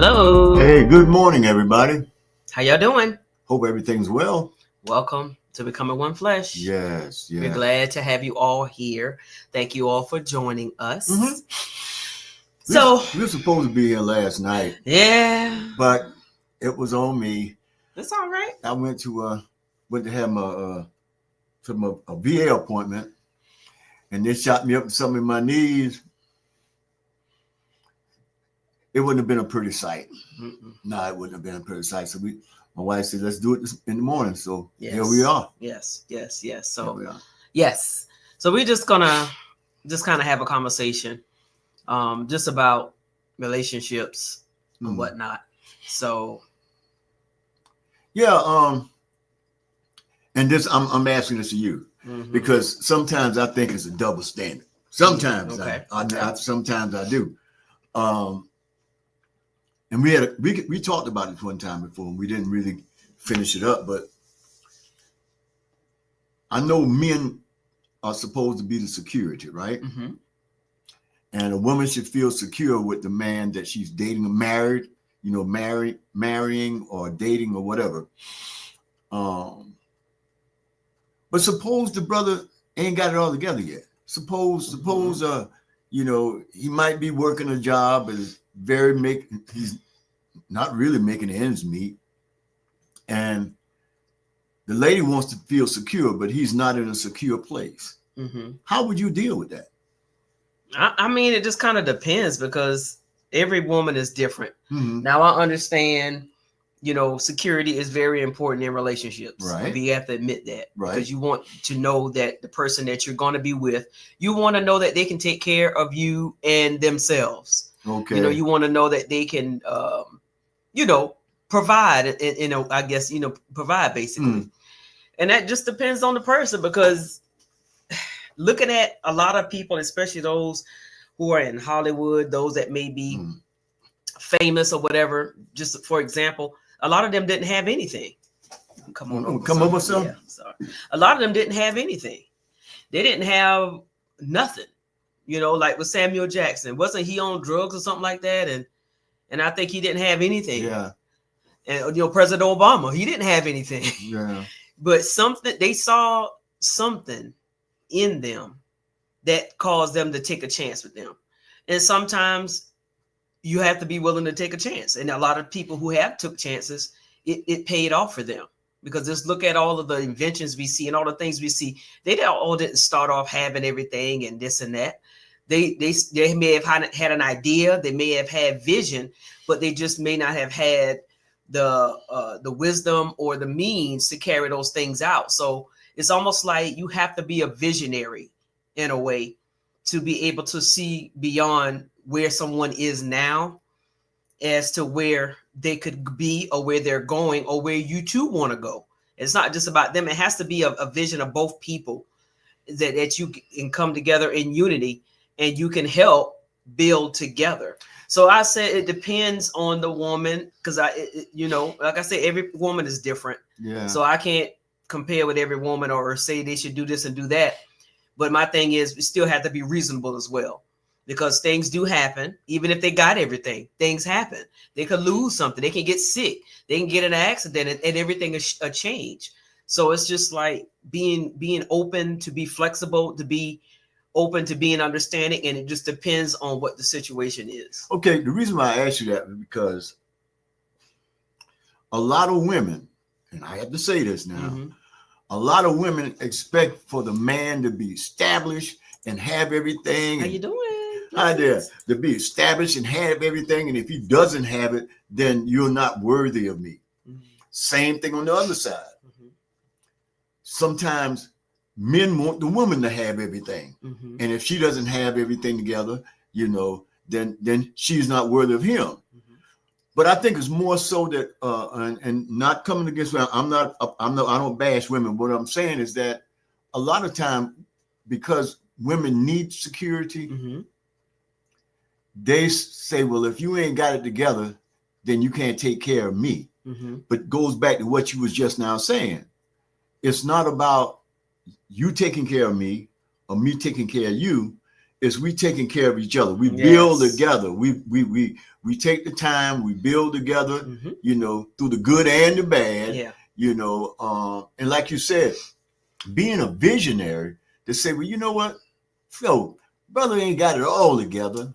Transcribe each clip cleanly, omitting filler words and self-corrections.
Hello. Hey, good morning, everybody. How y'all doing? Hope everything's well. Welcome to Becoming One Flesh. Yes, We're yes. glad to have you all here. Thank you all for joining us. Mhm. So, we were supposed to be here last night, yeah, but it was on me. it's all right. I went to have a VA appointment, and they shot me up with something in my knees. It wouldn't have been a pretty sight. No, it wouldn't have been a pretty sight. So my wife said, "Let's do it in the morning." So here we are. Yes. So Here we are. yes. So we're just gonna kind of have a conversation, just about relationships and whatnot. So yeah, and this I'm asking this to you because sometimes I think it's a double standard. Sometimes sometimes I do. And we talked about it one time before, and we didn't really finish it up. But I know men are supposed to be the security, right? Mm-hmm. And a woman should feel secure with the man that she's dating or married, marrying or dating or whatever. But suppose the brother ain't got it all together yet. Suppose he might be working a job, but he's not really making ends meet. And the lady wants to feel secure, but he's not in a secure place. Mm-hmm. How would you deal with that? I mean, it just kind of depends because every woman is different. Mm-hmm. Now, I understand, security is very important in relationships. Right. We have to admit that. Right. Because you want to know that the person that you're going to be with, you want to know that they can take care of you and themselves. Okay. You want to know that they can, provide, provide basically. And that just depends on the person because looking at a lot of people, especially those who are in Hollywood, those that may be famous or whatever, just for example, a lot of them didn't have anything. Come up with some. Yeah, sorry. A lot of them didn't have anything. They didn't have nothing. Like with Samuel Jackson, wasn't he on drugs or something like that? And I think he didn't have anything. Yeah. And President Obama, he didn't have anything. Yeah. But they saw something in them that caused them to take a chance with them. And sometimes you have to be willing to take a chance. And a lot of people who have took chances, it paid off for them. Because just look at all of the inventions we see and all the things we see. They all didn't start off having everything and this and that. They may have had an idea, they may have had vision, but they just may not have had the wisdom or the means to carry those things out. So it's almost like you have to be a visionary in a way to be able to see beyond where someone is now as to where they could be or where they're going or where you too want to go. It's not just about them. It has to be a vision of both people that you can come together in unity and you can help build together. So I said it depends on the woman because like I said, every woman is different. Yeah. So I can't compare with every woman or say they should do this and do that. But my thing is, we still have to be reasonable as well because things do happen. Even if they got everything, things happen. They could lose something. They can get sick. They can get in an accident and everything is a change. So it's just like being open to be flexible, to be open to being understanding. And it just depends on what the situation is. Okay. The reason why I asked you that is because a lot of women, and I have to say this now, a lot of women expect for the man to be established and have everything. How you doing? Hi there. To be established and have everything. And if he doesn't have it, then you're not worthy of me. Same thing on the other side. Sometimes men want the woman to have everything. And if she doesn't have everything together, then she's not worthy of him. But I think it's more so that, and not coming against, I don't bash women. What I'm saying is that a lot of time, because women need security, they say, well, if you ain't got it together, then you can't take care of me. But it goes back to what you was just now saying. It's not about you taking care of me or me taking care of you. is we taking care of each other. We Yes. build together. We take the time. We build together. Through the good and the bad. Yeah. And like you said, being a visionary to say, well, you know what, Phil, brother ain't got it all together,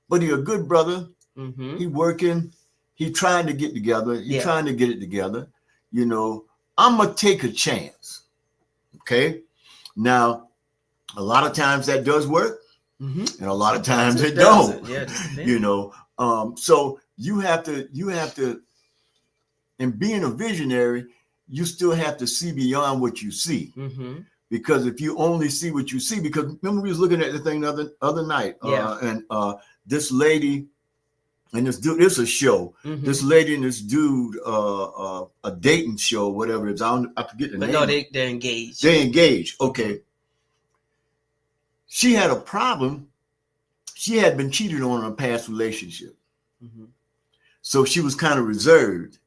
but he a good brother. He working. He trying to get together. He trying to get it together. I'm gonna take a chance. Okay. Now, a lot of times that does work, and a lot of times it don't. Yeah, so you have to, in being a visionary, you still have to see beyond what you see. Because if you only see what you see, because remember we was looking at the thing the other night, and this lady and this dude, it's a show. This lady and this dude, a dating show, whatever it is. I forget the name. But no, they're engaged. They're engaged. Okay. She had a problem. She had been cheated on in a past relationship. So she was kind of reserved.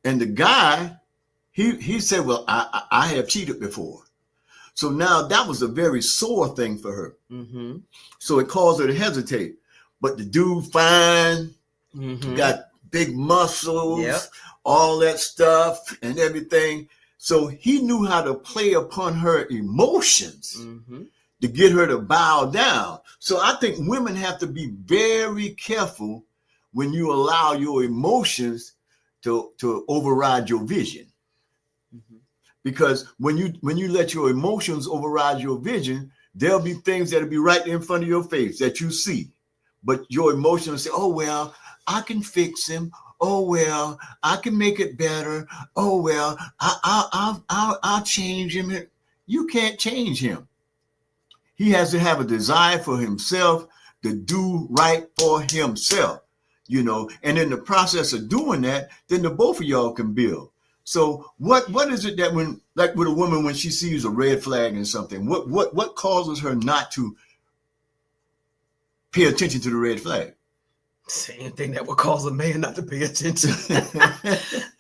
And the guy, he said, well, I have cheated before. So now that was a very sore thing for her. So it caused her to hesitate. But the dude fine, got big muscles, all that stuff and everything. So he knew how to play upon her emotions to get her to bow down. So I think women have to be very careful when you allow your emotions to override your vision. Because when you let your emotions override your vision, there'll be things that'll be right in front of your face that you see. But your emotions say, oh, well, I can fix him. Oh, well, I can make it better. Oh, well, I'll change him. You can't change him. He has to have a desire for himself to do right for himself, and in the process of doing that, then the both of y'all can build. So what is it that when, like with a woman, when she sees a red flag in something, what causes her not to pay attention to the red flag? Same thing that would cause a man not to pay attention.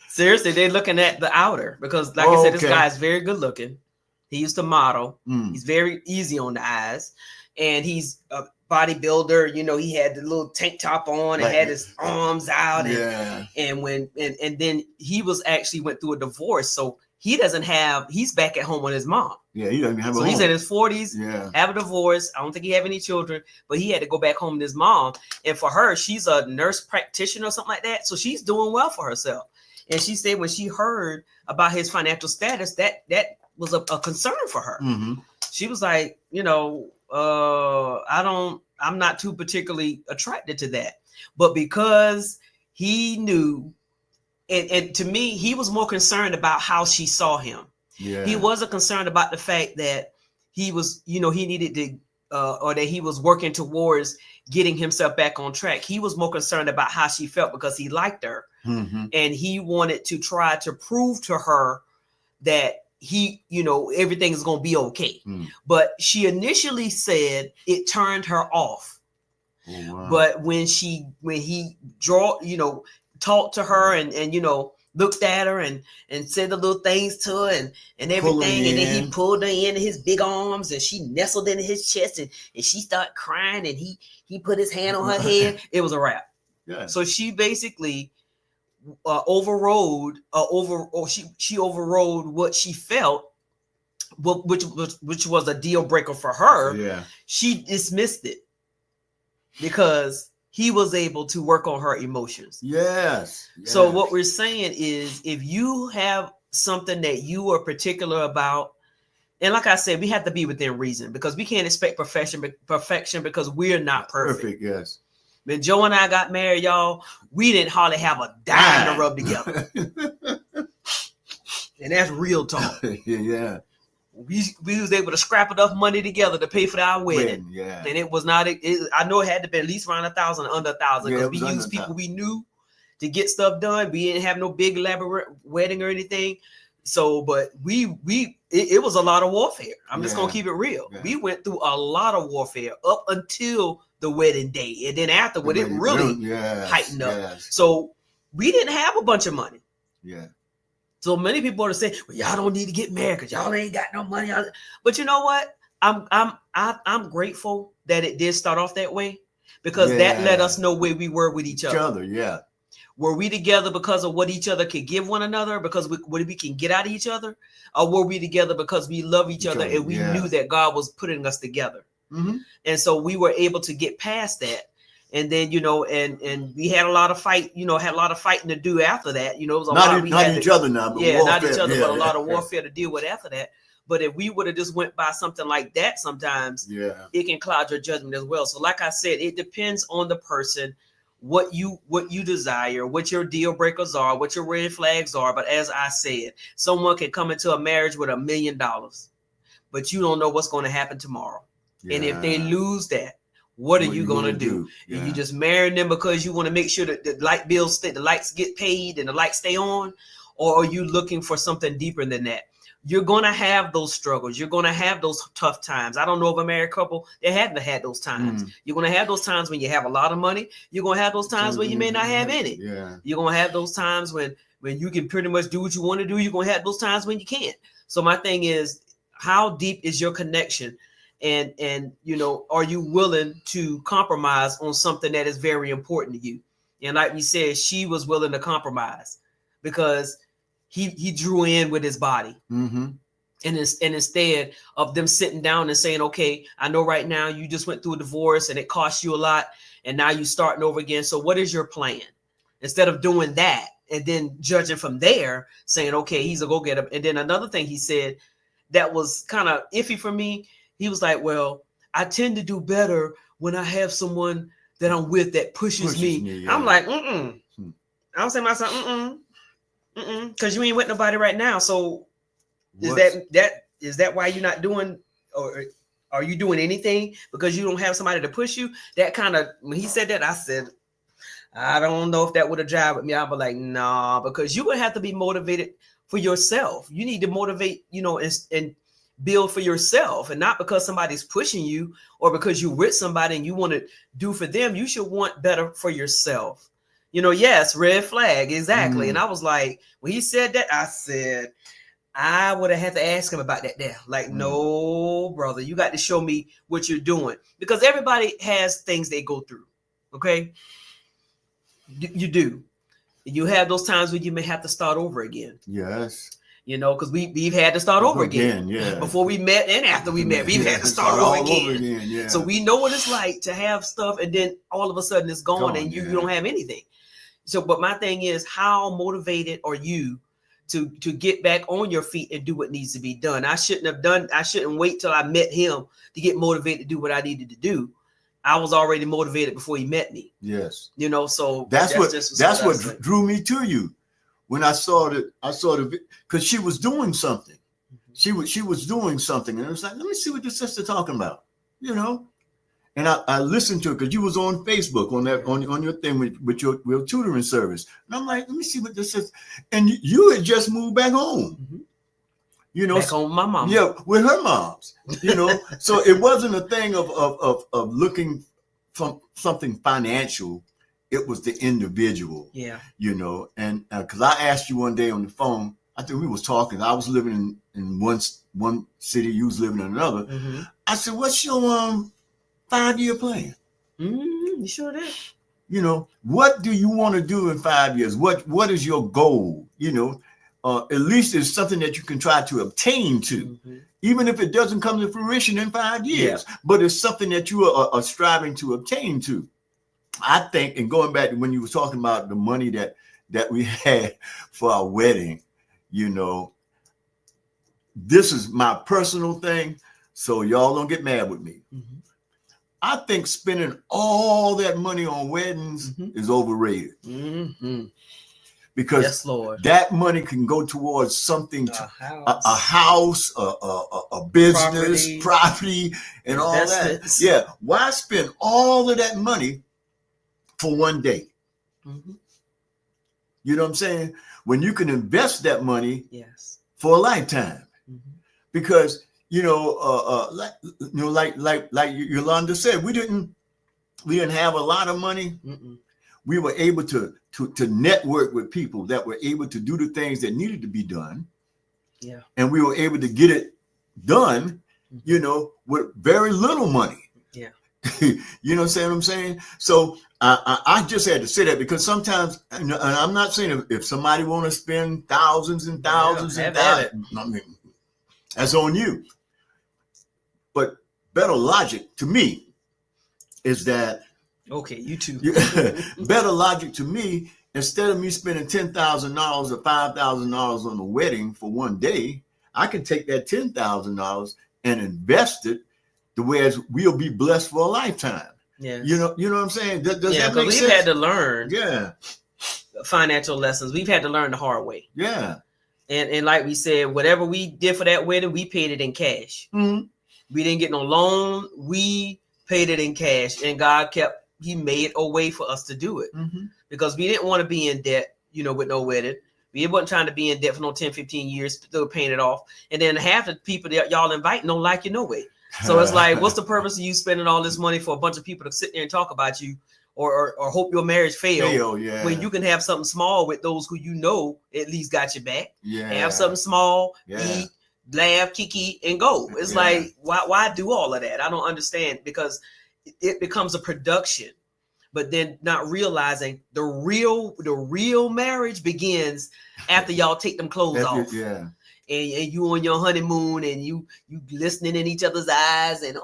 Seriously, they're looking at the outer because, like I said, this guy is very good looking. He used to model. He's very easy on the eyes, and he's a bodybuilder. He had the little tank top on and had his arms out, and then he was actually went through a divorce, so he doesn't have. He's back at home with his mom. Yeah, he doesn't have. So he's in his 40s. Yeah, have a divorce. I don't think he have any children, but he had to go back home with his mom. And for her, she's a nurse practitioner or something like that, so she's doing well for herself. And she said when she heard about his financial status, that was a concern for her. She was like, I'm not too particularly attracted to that. But because he knew, and to me, he was more concerned about how she saw him. Yeah. He wasn't concerned about the fact that he was, he needed to, or that he was working towards getting himself back on track. He was more concerned about how she felt because he liked her. And he wanted to try to prove to her that he, everything is going to be okay. But she initially said it turned her off. Oh, wow. But when he talked to her and looked at her and said the little things to her and everything, and then he pulled her in his big arms and she nestled into his chest and she started crying and he put his hand on her head. It was a wrap. Yeah. So she basically overrode what she felt, which was a deal breaker for her. Yeah. She dismissed it because he was able to work on her emotions. Yes. So what we're saying is, if you have something that you are particular about, and like I said, we have to be within reason because we can't expect perfection because we're not perfect. Yes. When Joe and I got married, y'all, we didn't hardly have a dime to rub together. And that's real talk. Yeah. We was able to scrap enough money together to pay for our wedding. Yeah. And it was not, I know it had to be at least around 1,000, under 1,000, because we used people we knew to get stuff done. We didn't have no big elaborate wedding or anything. So, but it was a lot of warfare. I'm just going to keep it real. Yeah. We went through a lot of warfare up until the wedding day. And then afterward, it really heightened up. Yes. So we didn't have a bunch of money. Yeah. So many people are saying, well, y'all don't need to get married because y'all ain't got no money. But you know what? I'm grateful that it did start off that way, because that let Yeah. us know where we were with each Each other. other, yeah. Were we together because of what each other could give one another, because what we can get out of each other, or were we together because we love each other and we yeah. knew that God was putting us together? Mm-hmm. And so we were able to get past that. And then, you know, and we had a lot of fight, you know, had a lot of fighting to do after that. You know, it was a lot we not had each to, other now, but yeah, warfare, not each other, yeah, but a lot of warfare to deal with after that. But if we would have just went by something like that, sometimes yeah, it can cloud your judgment as well. So like I said, it depends on the person, what you desire, what your deal breakers are, what your red flags are. But as I said, someone can come into a marriage with $1 million, but you don't know what's going to happen tomorrow. yeah. And if they lose that, what are you going to do? Yeah. You just marrying them because you want to make sure that the light bills the lights get paid and the lights stay on, or are you looking for something deeper than that? You're going to have those struggles. You're going to have those tough times. I don't know of a married couple that haven't had those times. You're going to have those times when you have a lot of money. You're going to have those times when you may not have any. Yeah. You're going to have those times when you can pretty much do what you want to do. You're going to have those times when you can't. So my thing is, how deep is your connection? And you know, are you willing to compromise on something that is very important to you? And like we said, she was willing to compromise because he drew in with his body. Mm-hmm. And instead of them sitting down and saying, okay, I know right now you just went through a divorce and it cost you a lot, and now you're starting over again. So what is your plan? Instead of doing that and then judging from there, saying, okay, he's a go-getter. And then another thing he said that was kind of iffy for me, he was like, well, I tend to do better when I have someone that I'm with that pushes me. Yeah. I'm like, I was saying to myself, because you ain't with nobody right now. So is that why you're not doing, or are you doing anything because you don't have somebody to push you? That kind of, when he said that, I said, I don't know if that would have jived with me. I'd be like, nah, because you would have to be motivated for yourself. You need to motivate, you know, and build for yourself, and not because somebody's pushing you or because you're with somebody and you want to do for them. You should want better for yourself. You know, yes, red flag, exactly. And I was like, when he said that, I said, I would have had to ask him about that there. Like, no, brother, you got to show me what you're doing, because everybody has things they go through. Okay. You do. You have those times when you may have to start over again. Yes. You know, because we've had to start over again. Yeah. Before we met and after we met, we've had to start over again. Yeah. So we know what it's like to have stuff and then all of a sudden it's gone and you don't have anything. So, but my thing is, how motivated are you to get back on your feet and do what needs to be done? I shouldn't wait till I met him to get motivated to do what I needed to do. I was already motivated before he met me. Yes. You know, so that's what drew me to you. When I saw the because she was doing something. She was doing something, and it was like, let me see what this sister talking about, you know. And I listened to it because you was on Facebook on your thing with your tutoring service, and I'm like, let me see what this is. And you had just moved back home, you know, back home with my mom. Yeah, with her moms, you know. So it wasn't a thing of looking from something financial. It was the individual, you know. And because I asked you one day on the phone, I think we was talking. I was living in one city, you was living in another. I said, "What's your 5-year plan?" You sure did. You know, what do you want to do in 5 years? What is your goal? You know, at least it's something that you can try to obtain to, even if it doesn't come to fruition in 5 years. Yeah. But it's something that you are striving to obtain to. I think, and going back to when you were talking about the money that we had for our wedding, you know, this is my personal thing, so y'all don't get mad with me. I think spending all that money on weddings is overrated. Because yes, Lord, that money can go towards something, a house, a business, property, and all that. Yeah, why spend all of that money for one day? You know what I'm saying? When you can invest that money for a lifetime. Because you know, like Yolanda said, we didn't have a lot of money. We were able to network with people that were able to do the things that needed to be done. Yeah. And we were able to get it done you know, with very little money. Yeah. You know what I'm saying? So I just had to say that because sometimes, and I'm not saying if somebody want to spend thousands and thousands and thousands, I mean, that's on you. But better logic to me is that, okay, you too. better logic to me, instead of me spending $10,000 or $5,000 on a wedding for one day, I can take that $10,000 and invest it the way as we'll be blessed for a lifetime. Yeah. You know what I'm saying? Does yeah, that make sense? We've had to learn Yeah. financial lessons. We've had to learn the hard way. Yeah. And like we said, whatever we did for that wedding, we paid it in cash. Mm-hmm. We didn't get no loan. We paid it in cash. And God he made a way for us to do it. Mm-hmm. Because we didn't want to be in debt, with no wedding. We wasn't trying to be in debt for no 10, 15 years, still paying it off. And then half the people that y'all invite don't like you no way. So it's like, what's the purpose of you spending all this money for a bunch of people to sit there and talk about you or hope your marriage fail Yeah. when you can have something small with those who at least got your back. Yeah. Have something small, eat, laugh, kiki, and go. It's like, why do all of that? I don't understand, because it becomes a production. But then not realizing the real marriage begins after y'all take them clothes off. Yeah. And you on your honeymoon and you listening in each other's eyes and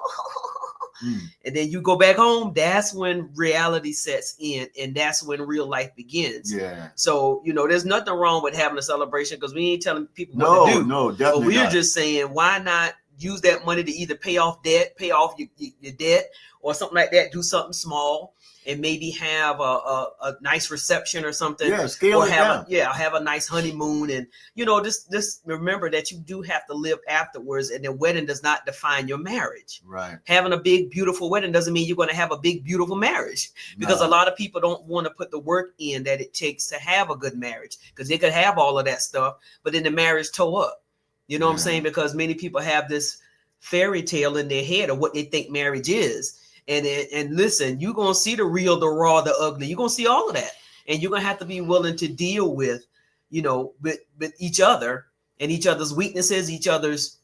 and then you go back home. That's when reality sets in, and that's when real life begins. Yeah. So there's nothing wrong with having a celebration, because we ain't telling people what to do. No, definitely. But we're not. just saying, why not use that money to either pay off your debt, or something like that. Do something small. And maybe have a nice reception or something. Yeah, scale it down. Have a nice honeymoon, and just remember that you do have to live afterwards, and the wedding does not define your marriage. Right. Having a big beautiful wedding doesn't mean you're going to have a big beautiful marriage, because a lot of people don't want to put the work in that it takes to have a good marriage, because they could have all of that stuff, but then the marriage tore up. You know what I'm saying? Because many people have this fairy tale in their head of what they think marriage is. And listen, you're going to see the real, the raw, the ugly. You're going to see all of that. And you're going to have to be willing to deal with, with each other and each other's weaknesses, each other's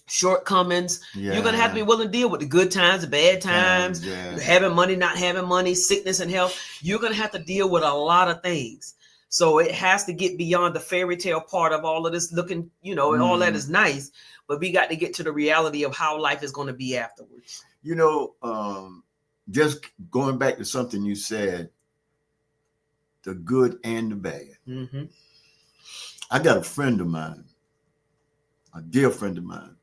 shortcomings. Yeah. You're going to have to be willing to deal with the good times, the bad times, having money, not having money, sickness and health. You're going to have to deal with a lot of things. So it has to get beyond the fairy tale part of all of this looking, and all that is nice. But we got to get to the reality of how life is going to be afterwards. Just going back to something you said, the good and the bad. Mm-hmm. I got a friend of mine, a dear friend of mine.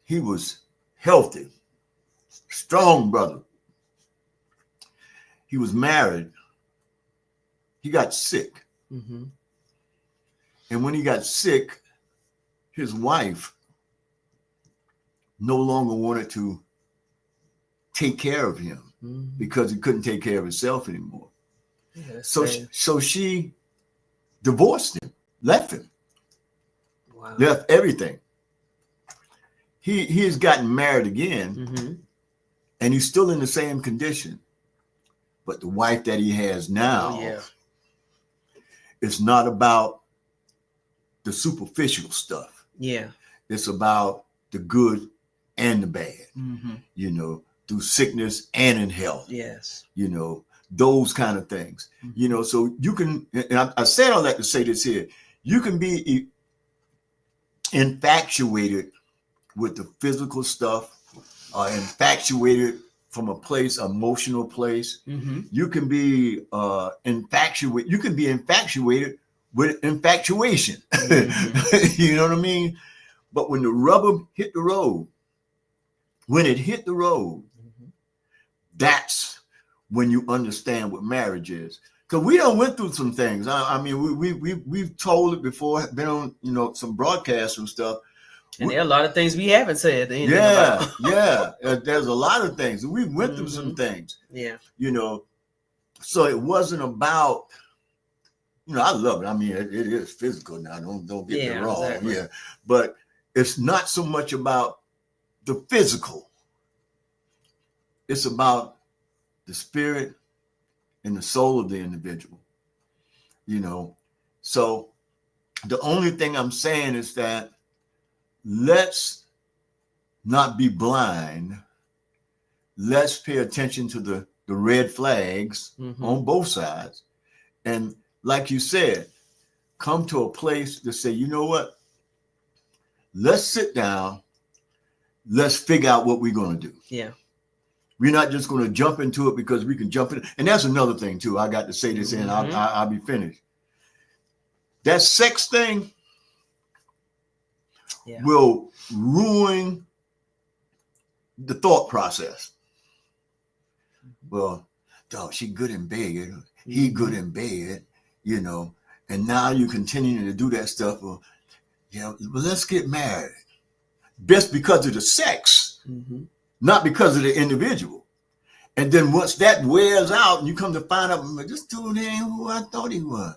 He was healthy, strong brother. He was married. He got sick. Mm-hmm. And when he got sick, his wife no longer wanted to take care of him because he couldn't take care of himself anymore. Yeah, so she divorced him, left him, left everything. He has gotten married again, and he's still in the same condition. But the wife that he has now, it's not about the superficial stuff. Yeah, it's about the good and the bad, through sickness and in health. Yes. Those kind of things. So you can, and I said all that to say this here, you can be infatuated with the physical stuff, infatuated from a place, emotional place. You can be infatuated. You can be infatuated with infatuation. You know what I mean? But when the rubber hit the road, that's when you understand what marriage is. Because we done went through some things. I mean, we've told it before, been on, some broadcasts and stuff. And there are a lot of things we haven't said. There's a lot of things. We went through some things. Yeah. So it wasn't about, I love it. I mean, it is physical now. Don't get me wrong. Exactly. Yeah. But it's not so much about the physical. It's about the spirit and the soul of the individual. So the only thing I'm saying is that let's not be blind. Let's pay attention to the red flags on both sides. And like you said, come to a place to say, you know what? Let's sit down. Let's figure out what we're going to do. Yeah. We're not just going to jump into it because we can jump in. And that's another thing, too. I got to say this and I'll be finished. That sex thing will ruin the thought process. Well, dog, she good in bed. He good in bed, you know. And now you're continuing to do that stuff. Well, let's get married. Just because of the sex, not because of the individual. And then once that wears out and you come to find out, this dude ain't who I thought he was.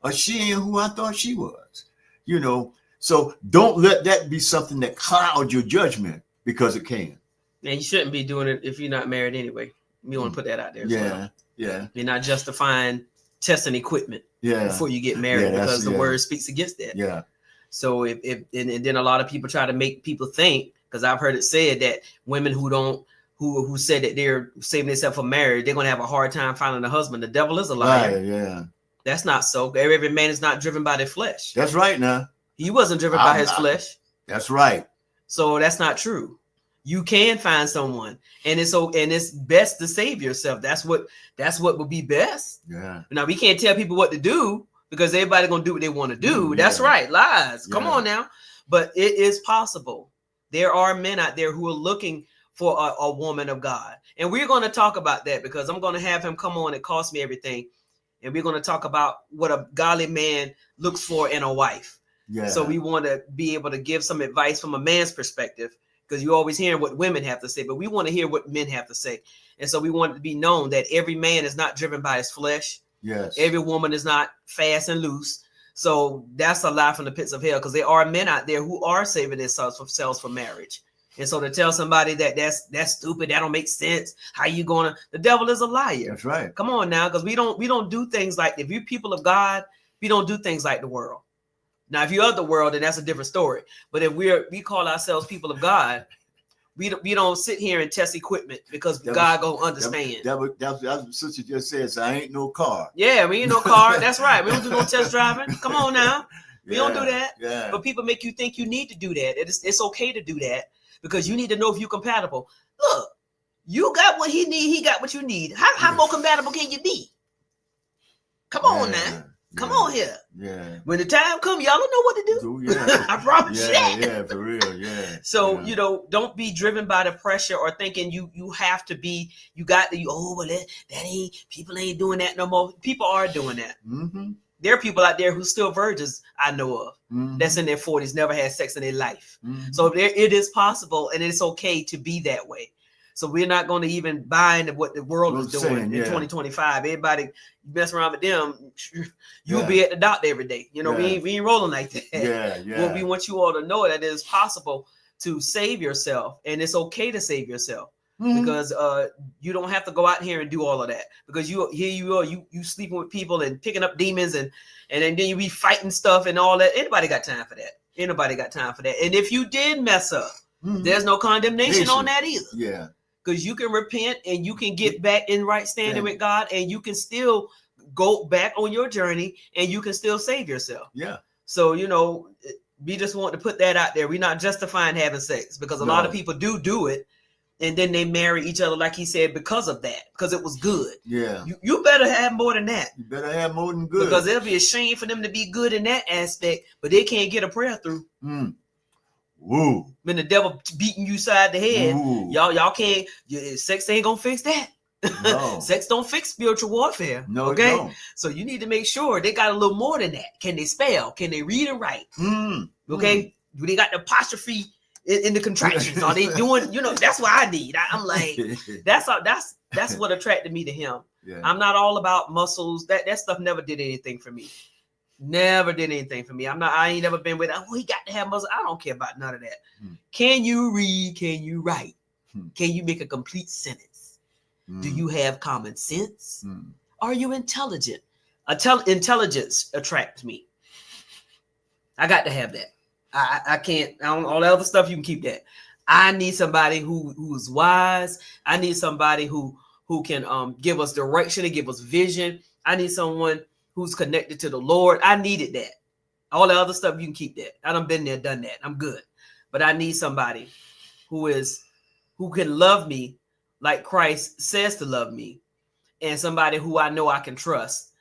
Or she ain't who I thought she was. You know, so don't let that be something that clouds your judgment because it can. And you shouldn't be doing it if you're not married anyway. You want to put that out there as well. Yeah. You're not justifying testing equipment before you get married because the word speaks against that. Yeah. So and then a lot of people try to make people think, because I've heard it said that women who said that they're saving themselves for marriage, they're gonna have a hard time finding a husband. The devil is a liar. Right, yeah. That's not so. Every man is not driven by their flesh. That's right now. He wasn't driven by his flesh. That's right. So that's not true. You can find someone, and it's best to save yourself. That's what would be best. Yeah. Now we can't tell people what to do because everybody's gonna do what they want to do. That's right. Lies. Come on now. But it is possible. There are men out there who are looking for a woman of God. And we're going to talk about that because I'm going to have him come on. It costs me everything. And we're going to talk about what a godly man looks for in a wife. Yeah. So we want to be able to give some advice from a man's perspective, because you always hear what women have to say, but we want to hear what men have to say. And so we want it to be known that every man is not driven by his flesh. Yes. Every woman is not fast and loose. So that's a lie from the pits of hell, because there are men out there who are saving themselves for marriage. And so to tell somebody that that's stupid, that don't make sense. How you gonna? The devil is a liar. That's right. Come on now, because we don't do things like, if you're people of God, we don't do things like the world. Now, if you're of the world, then that's a different story. But if we call ourselves people of God, we don't sit here and test equipment because God gonna understand. That was what sister just said. So I ain't no car. Yeah, we ain't no car. That's right. We don't do no test driving. Come on now. We don't do that. Yeah. But people make you think you need to do that. It's okay to do that, because you need to know if you're compatible. Look, you got what he need. He got what you need. How more compatible can you be? Come on now. Come on here. Yeah. When the time comes, y'all don't know what to do. Yeah. I promise you that. Yeah, for real. Yeah. So, don't be driven by the pressure or thinking you have to be, that ain't, people ain't doing that no more. People are doing that. Mm-hmm. There are people out there who still virgins I know of, that's in their 40s, never had sex in their life. Mm-hmm. So it is possible, and it's okay to be that way. So we're not going to even buy into what the world is doing in 2025. Everybody, you mess around with them, you'll be at the doctor every day. We ain't rolling like that. Yeah. Well, we want you all to know that it is possible to save yourself, and it's okay to save yourself. Because you don't have to go out here and do all of that, because you sleeping with people and picking up demons and then you be fighting stuff and all that. Anybody got time for that? Anybody got time for that? And if you did mess up, there's no condemnation on that either. Yeah. Because you can repent and you can get back in right standing with God, and you can still go back on your journey and you can still save yourself. Yeah. So, we just want to put that out there. We're not justifying having sex, because a lot of people do it. And then they marry each other, like he said, because of that, because it was good. Yeah. You better have more than that. You better have more than good. Because it'll be a shame for them to be good in that aspect, but they can't get a prayer through. Woo. When the devil beating you side the head, y'all can't, sex ain't gonna fix that. No. Sex don't fix spiritual warfare. No, okay? It don't. So you need to make sure they got a little more than that. Can they spell? Can they read and write? Okay? Do they got the apostrophe in the contractions? Are they doing, that's what I need. I'm like, that's what attracted me to him. Yeah. I'm not all about muscles. That stuff never did anything for me. Never did anything for me. I ain't never been with, he got to have muscles. I don't care about none of that. Can you read? Can you write? Can you make a complete sentence? Do you have common sense? Are you intelligent? Intelligence attracts me. I got to have that. I can't. All the other stuff you can keep that. I need somebody who's wise. I need somebody who can give us direction and give us vision. I need someone who's connected to the Lord. I needed that. All the other stuff you can keep that. I done been there, done that. I'm good. But I need somebody who can love me like Christ says to love me, and somebody who I know I can trust,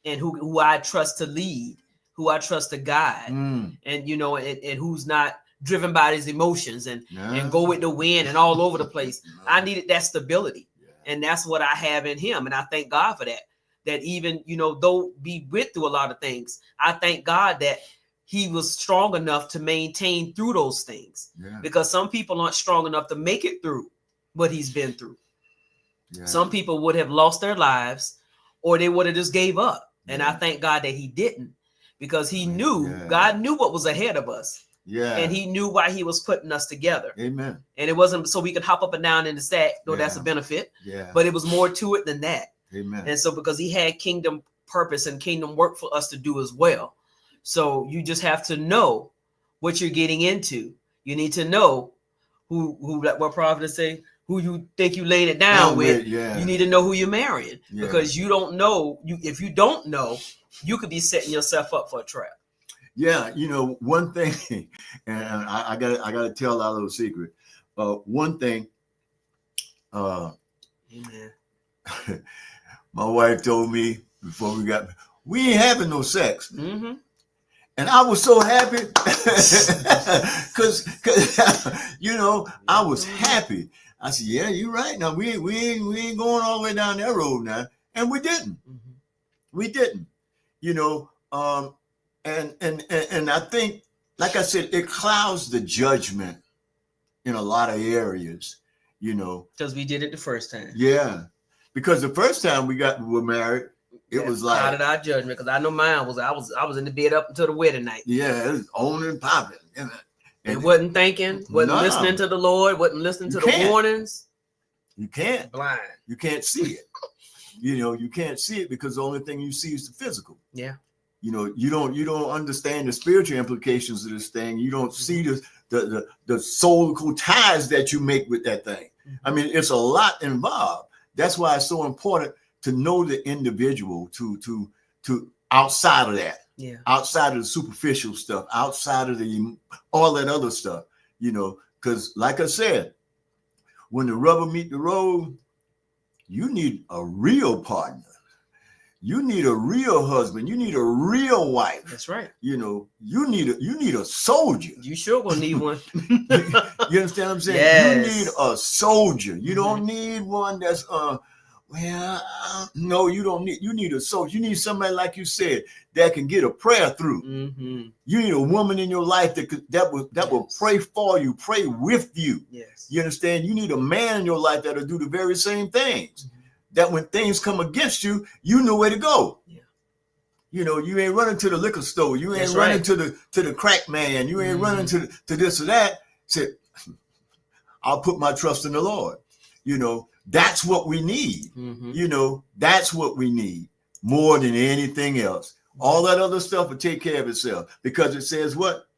and who I trust to lead, who I trust to guide, and and who's not driven by his emotions and go with the wind and all over the place. I needed that stability, and that's what I have in him, and I thank God for that. That even though we went through a lot of things, I thank God that he was strong enough to maintain through those things, because some people aren't strong enough to make it through what he's been through. Some people would have lost their lives, or they would have just gave up. And I thank God that he didn't, because he knew, God knew what was ahead of us. And he knew why he was putting us together. Amen. And it wasn't so we could hop up and down in the stack, though that's a benefit. But it was more to it than that. Amen. And so because he had kingdom purpose and kingdom work for us to do as well. So you just have to know what you're getting into. You need to know who what prophet say, who you think you laid it down with. You need to know who you're marrying, because you don't know. If you don't know, you could be setting yourself up for a trap. Yeah, one thing, and I gotta tell our little secret. One thing, Amen. My wife told me before we ain't having no sex. Mm-hmm. And I was so happy because I was happy. I said, "Yeah, you're right. Now we ain't going all the way down that road now," and we didn't. Mm-hmm. We didn't. And I think, like I said, it clouds the judgment in a lot of areas. Because we did it the first time. Yeah, because the first time we were married. It was like clouded our judgment, because I know mine was I was in the bed up until the wedding night. Yeah, it was on and popping. And wasn't thinking, wasn't listening to the Lord, wasn't listening to the warnings. You can't. Blind. You can't see it. You can't see it because the only thing you see is the physical. Yeah. You don't understand the spiritual implications of this thing. You don't see the soulical ties that you make with that thing. Mm-hmm. I mean, it's a lot involved. That's why it's so important to know the individual, to outside of that, outside of the superficial stuff, outside of all that other stuff, because like I said, when the rubber meet the road, you need a real partner. You need a real husband. You need a real wife. That's right. You need a soldier. You sure gonna need one. You understand what I'm saying? Yes. You need a soldier. You don't need one that's no, you don't need. You need a soldier. You need somebody, like you said, that can get a prayer through. Mm-hmm. You need a woman in your life that will pray for you, pray with you. Yes. You understand? You need a man in your life that'll do the very same things. Mm-hmm. That when things come against you, you know where to go. Yeah. You ain't running to the liquor store. You ain't running to the crack man. You ain't running to this or that. Say, I'll put my trust in the Lord. That's what we need. Mm-hmm. That's what we need more than anything else. All that other stuff will take care of itself, because it says what?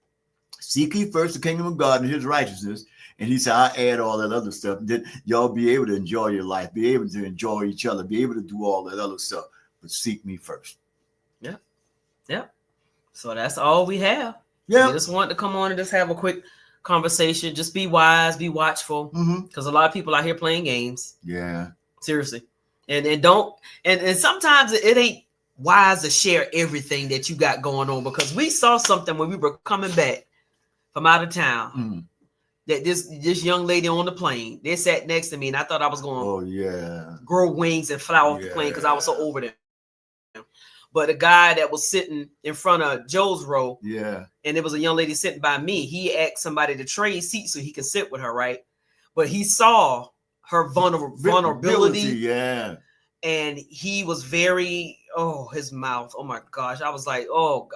Seek ye first the kingdom of God and his righteousness. And he said, I'll add all that other stuff. Then y'all be able to enjoy your life, be able to enjoy each other, be able to do all that other stuff. But seek me first. Yeah. Yeah. So that's all we have. Yeah. We just want to come on and just have a quick conversation. Just be wise, be watchful, because a lot of people out here playing games. Yeah, seriously, and don't and sometimes it ain't wise to share everything that you got going on, because we saw something when we were coming back from out of town that this young lady on the plane, they sat next to me, and I thought I was going to grow wings and fly off the plane because I was so over them. But a guy that was sitting in front of Joe's row, and there was a young lady sitting by me. He asked somebody to trade seats so he could sit with her, right? But he saw her vulnerability, and he was very, his mouth, oh my gosh, I was like,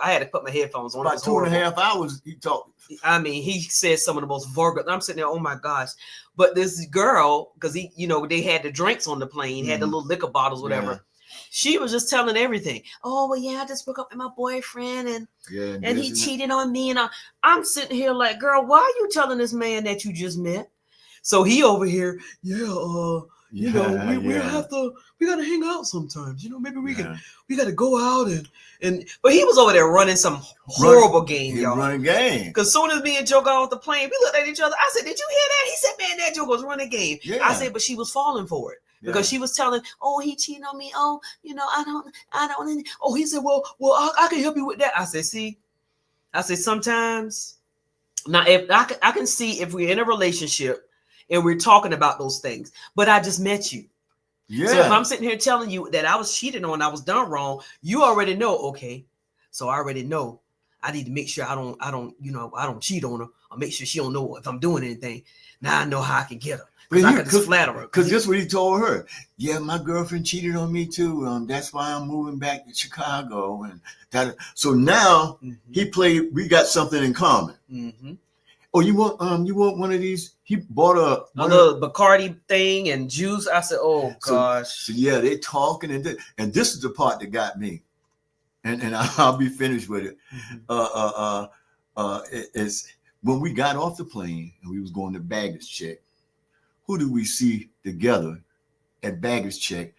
I had to put my headphones on. About 2.5 hours he talked. I mean, he said some of the most vulgar. I'm sitting there, oh my gosh. But this girl, because they had the drinks on the plane, had the little liquor bottles, whatever. She was just telling everything. Oh well, yeah, I just broke up with my boyfriend, Yeah, and he cheated on me, and I'm sitting here like, girl, why are you telling this man that you just met? So he over here, you know, we have to, we gotta hang out sometimes. You know, maybe we gotta go out but he was over there running some horrible game, y'all. Running game. Because soon as me and Joe got off the plane, we looked at each other. I said, "Did you hear that?" He said, "Man, that Joe was running game." Yeah. I said, "But she was falling for it." Because she was telling, oh, he cheated on me. Oh, you know, I don't. Oh, he said, well, I can help you with that. I said, see, I said, sometimes, now if I can see if we're in a relationship and we're talking about those things, but I just met you. Yeah. So if I'm sitting here telling you that I was cheated on, I was done wrong, you already know, okay. So I already know I need to make sure I don't cheat on her, or make sure she don't know if I'm doing anything. Now I know how I can get her. Because I could just flatter her. Because just what he told her. Yeah, my girlfriend cheated on me too. That's why I'm moving back to Chicago. And that. So now we got something in common. Mm-hmm. Oh, you want one of these? He bought a little Bacardi thing and juice. I said, oh gosh. So yeah, they talking and this is the part that got me. And I'll be finished with it. It's when we got off the plane and we was going to baggage check. Who do we see together at baggage check,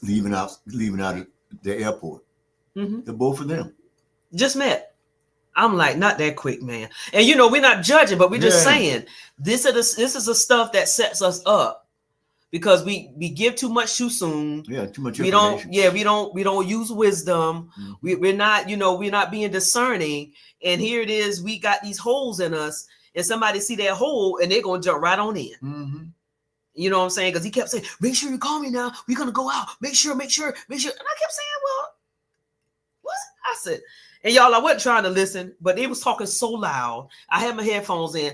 leaving out of the airport? Mm-hmm. The both of them just met. I'm like, not that quick, man. And you know, we're not judging, but we're just saying this is the stuff that sets us up because we give too much too soon. Yeah, too much. We don't use wisdom. Mm-hmm. We're not being discerning. And here it is, we got these holes in us. And somebody see that hole and they're going to jump right on in. Mm-hmm. You know what I'm saying? Because he kept saying, make sure you call me now. We're going to go out. Make sure. And I kept saying, well, what? I said, and y'all, I wasn't trying to listen, but they was talking so loud. I had my headphones in.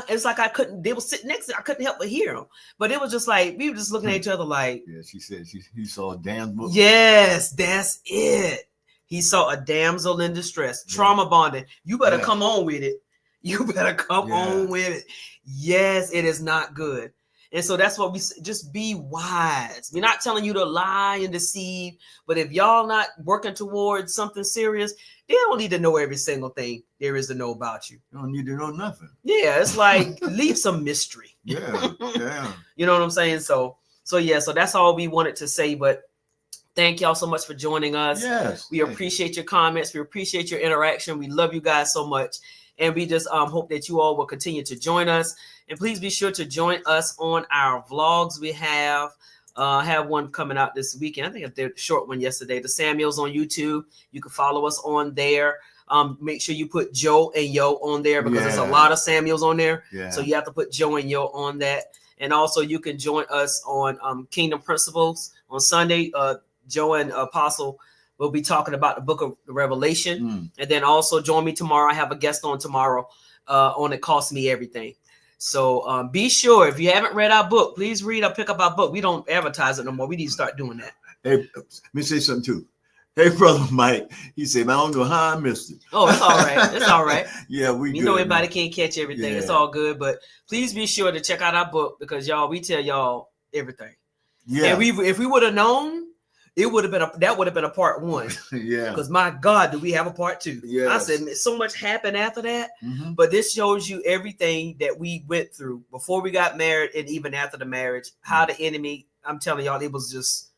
It's like they were sitting next to me. I couldn't help but hear them. But it was just like, we were just looking at each other like. Yeah, she said he saw a damsel. Yes, that's it. He saw a damsel in distress. Yeah. Trauma bonding. You better come on with it. You better come on with it. Yes, it is not good. And so that's what we just be wise. We're not telling you to lie and deceive, but if y'all not working towards something serious, they don't need to know every single thing there is to know about you. You don't need to know nothing. Yeah, it's like leave some mystery. Yeah. You know what I'm saying? So that's all we wanted to say, but thank y'all so much for joining us. Yes. We appreciate your comments. We appreciate your interaction. We love you guys so much. And we just hope that you all will continue to join us. And please be sure to join us on our vlogs. We have one coming out this weekend. I think I did a short one yesterday. The Samuels on YouTube. You can follow us on there. Make sure you put Joe and Yo on there because there's a lot of Samuels on there. Yeah. So you have to put Joe and Yo on that. And also you can join us on Kingdom Principles on Sunday. Joe and Apostle we'll be talking about the book of Revelation. And then also join me tomorrow. I have a guest on tomorrow on It Costs Me Everything. So be sure, if you haven't read our book, please read or pick up our book. We don't advertise it no more. We need to start doing that. Hey, let me say something too. Hey, Brother Mike, he said, I don't know how I missed it. Oh, it's all right. It's all right. Yeah, you know everybody can't catch everything. Yeah. It's all good. But please be sure to check out our book because we tell y'all everything. Yeah. And if we would have known, that would have been a part one. Yeah. Because my God, do we have a part two? Yes. I said so much happened after that. Mm-hmm. But this shows you everything that we went through before we got married and even after the marriage. How the enemy, I'm telling y'all, it was just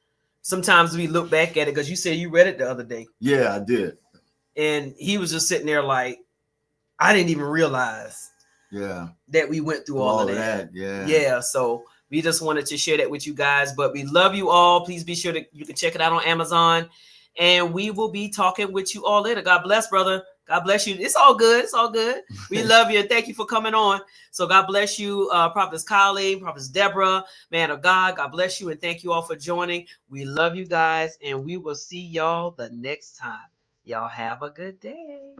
sometimes we look back at it because you said you read it the other day. Yeah, I did. And he was just sitting there like, I didn't even realize that we went through all of that. Yeah. Yeah. So we just wanted to share that with you guys, but we love you all. Please be sure that you can check it out on Amazon, and we will be talking with you all later. God bless, brother. God bless you. It's all good. It's all good. We love you. Thank you for coming on. So God bless you, Prophetess Kylie, Prophetess Deborah, man of God. God bless you, and thank you all for joining. We love you guys, and we will see y'all the next time. Y'all have a good day.